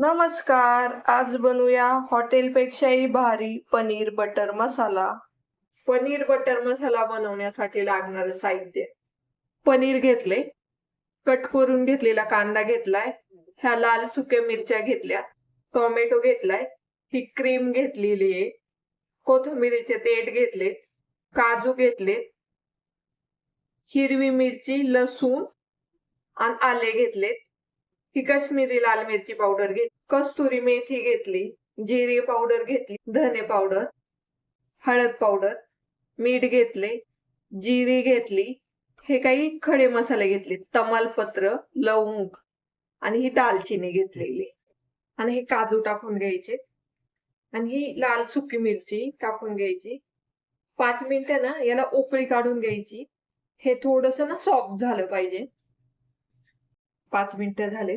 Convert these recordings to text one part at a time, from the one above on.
नमस्कार. आज बनवूया हॉटेलपेक्षाही भारी पनीर बटर मसाला. पनीर बटर मसाला बनवण्यासाठी लागणारं साहित्य: पनीर घेतले, कट करून घेतलेला कांदा घेतलाय, ह्या लाल सुक्या मिरच्या घेतल्या, टोमॅटो घेतलाय, ही क्रीम घेतलेली आहे, कोथिंबीरीचे देठ घेतले, काजू घेतले, हिरवी मिरची, लसूण आणि आले घेतलेत, ही काश्मीरी लाल मिरची पावडर घेतली, कस्तुरी मेथी घेतली, जिरे पावडर घेतली, धने पावडर, हळद पावडर, मीठ घेतले, जिरी घेतली, हे काही खडे मसाले घेतले, तमालपत्र, लवंग आणि ही दालचिनी घेतलेली, आणि हे काजू टाकून घ्यायचे, आणि ही लाल सुकी मिरची टाकून घ्यायची. 5 मिनिटं ना याला उकळी काढून घ्यायची. हे थोडस ना सॉफ्ट झालं पाहिजे. 5 मिनिटं झाले.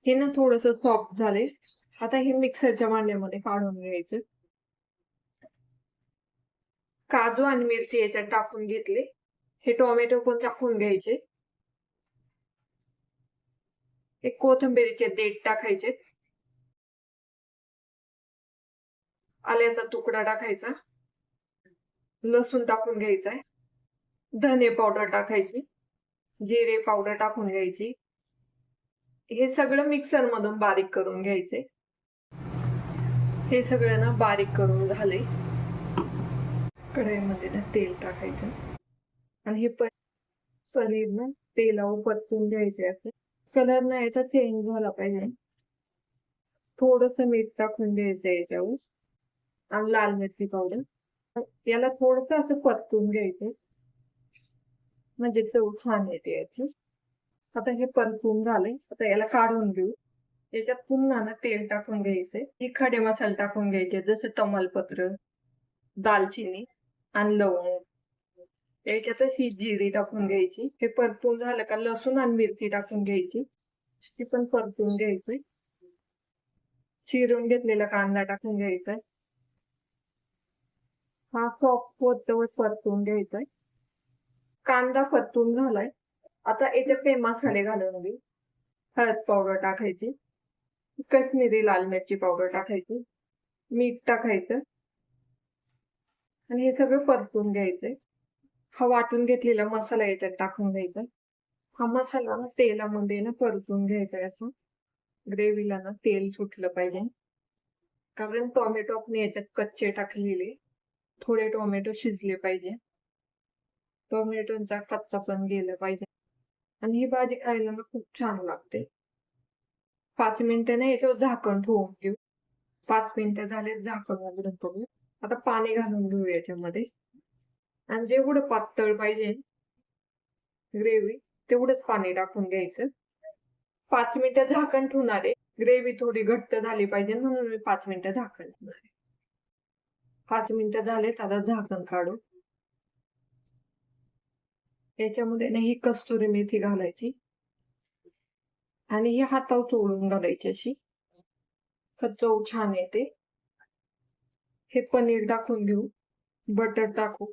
हे ना थोडस सॉफ्ट झाले. आता हे मिक्सरच्या भांड्यामध्ये काढून घ्यायचं. काजू आणि मिरची याच्यात टाकून घेतले. हे टोमॅटो पण टाकून घ्यायचे. एक कोथिंबीरीचे देठ टाकायचे, आल्याचा तुकडा टाकायचा, लसूण टाकून घ्यायचा, धने पावडर टाकायची, जिरे पावडर टाकून घ्यायची. हे सगळं मिक्सर मधून बारीक करून घ्यायचे. हे सगळं ना बारीक करून झाले. कढईमध्ये ना तेल टाकायचं आणि हे पनीर ना तेलावर परतून घ्यायचे. असे कलर ना याचा चेंज झाला पाहिजे. थोडस मीठ टाकून घ्यायचं याच्यावर आणि लाल मिरची पावडर. याला थोडस असं परतून घ्यायचं म्हणजे चव छान येते याची. आता हे परतून झाले. आता याला काढून घेऊ. याच्यात पुन्हा ना तेल टाकून घ्यायचे. हे खडे मसाले टाकून घ्यायचे, जसे तमालपत्र, दालचिनी आणि लवंग. याच्यातच ही जिरी टाकून घ्यायची. हे परतून झालं का लसूण आणि मिरची टाकून घ्यायची, ती पण परतून घ्यायची. चिरून घेतलेला कांदा टाकून घ्यायचा. हा सॉफ्ट होतोवर परतून घ्यायचा. कांदा परतून झालाय. आता याच्यात काही मसाले घालून घेऊ. हळद पावडर टाकायची, काश्मीरी लाल मिरची पावडर टाकायची, मीठ टाकायचं आणि हे सगळं परतून घ्यायचंय. हा वाटून घेतलेला मसाला याच्यात टाकून घ्यायचा. हा मसाला ना तेलामध्ये ना परतून घ्यायचा. असं ग्रेव्हीला ना तेल सुटलं पाहिजे, कारण टोमॅटो आपण याच्यात कच्चे टाकलेले. थोडे टोमॅटो शिजले पाहिजे, टोमॅटोचा कच्चा पण गेला पाहिजे. आणि ही भाजी खायला ना खूप छान लागते. 5 मिनिटं ना याच्यावर झाकण ठेवून घेऊ. 5 मिनिटं झाले, झाकण उघडून बघू. आता पाणी घालून घेऊ याच्यामध्ये, आणि जेवढं पातळ पाहिजे ग्रेव्ही तेवढंच पाणी टाकून घ्यायचं. 5 मिनिटं झाकण ठेवणार आहे. ग्रेव्ही थोडी घट्ट झाली पाहिजे म्हणून मी 5 मिनिटं झाकण ठेवणार आहे. 5 मिनिटं झालेत. आता झाकण काढू. याच्यामध्ये ना ही कस्तुरी मेथी घालायची आणि ही हातावर चोळून घालायची. अशी चव छान येते. हे पनीर टाकून घेऊ, बटर टाकू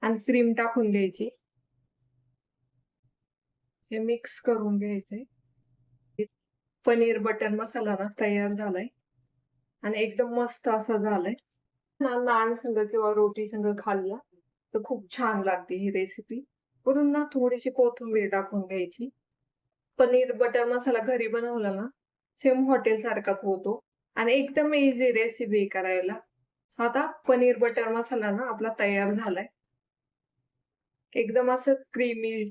आणि क्रीम टाकून घ्यायची. हे मिक्स करून घ्यायचे. पनीर बटर मसाला ना तयार झालाय आणि एकदम मस्त असा झालाय. नान संग किंवा रोटी संग खाल्ला तर खूप छान लागते ही रेसिपी. वरून ना थोडीशी कोथिंबीर टाकून घ्यायची. पनीर बटर मसाला घरी बनवला ना सेम हॉटेल सारखाच होतो आणि एकदम इझी रेसिपी करायला. आता पनीर बटर मसाला ना आपला तयार झालाय. एकदम असं क्रीमी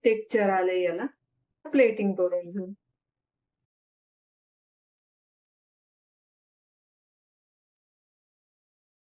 टेक्स्चर आलंय याला. प्लेटिंग करून घेऊ.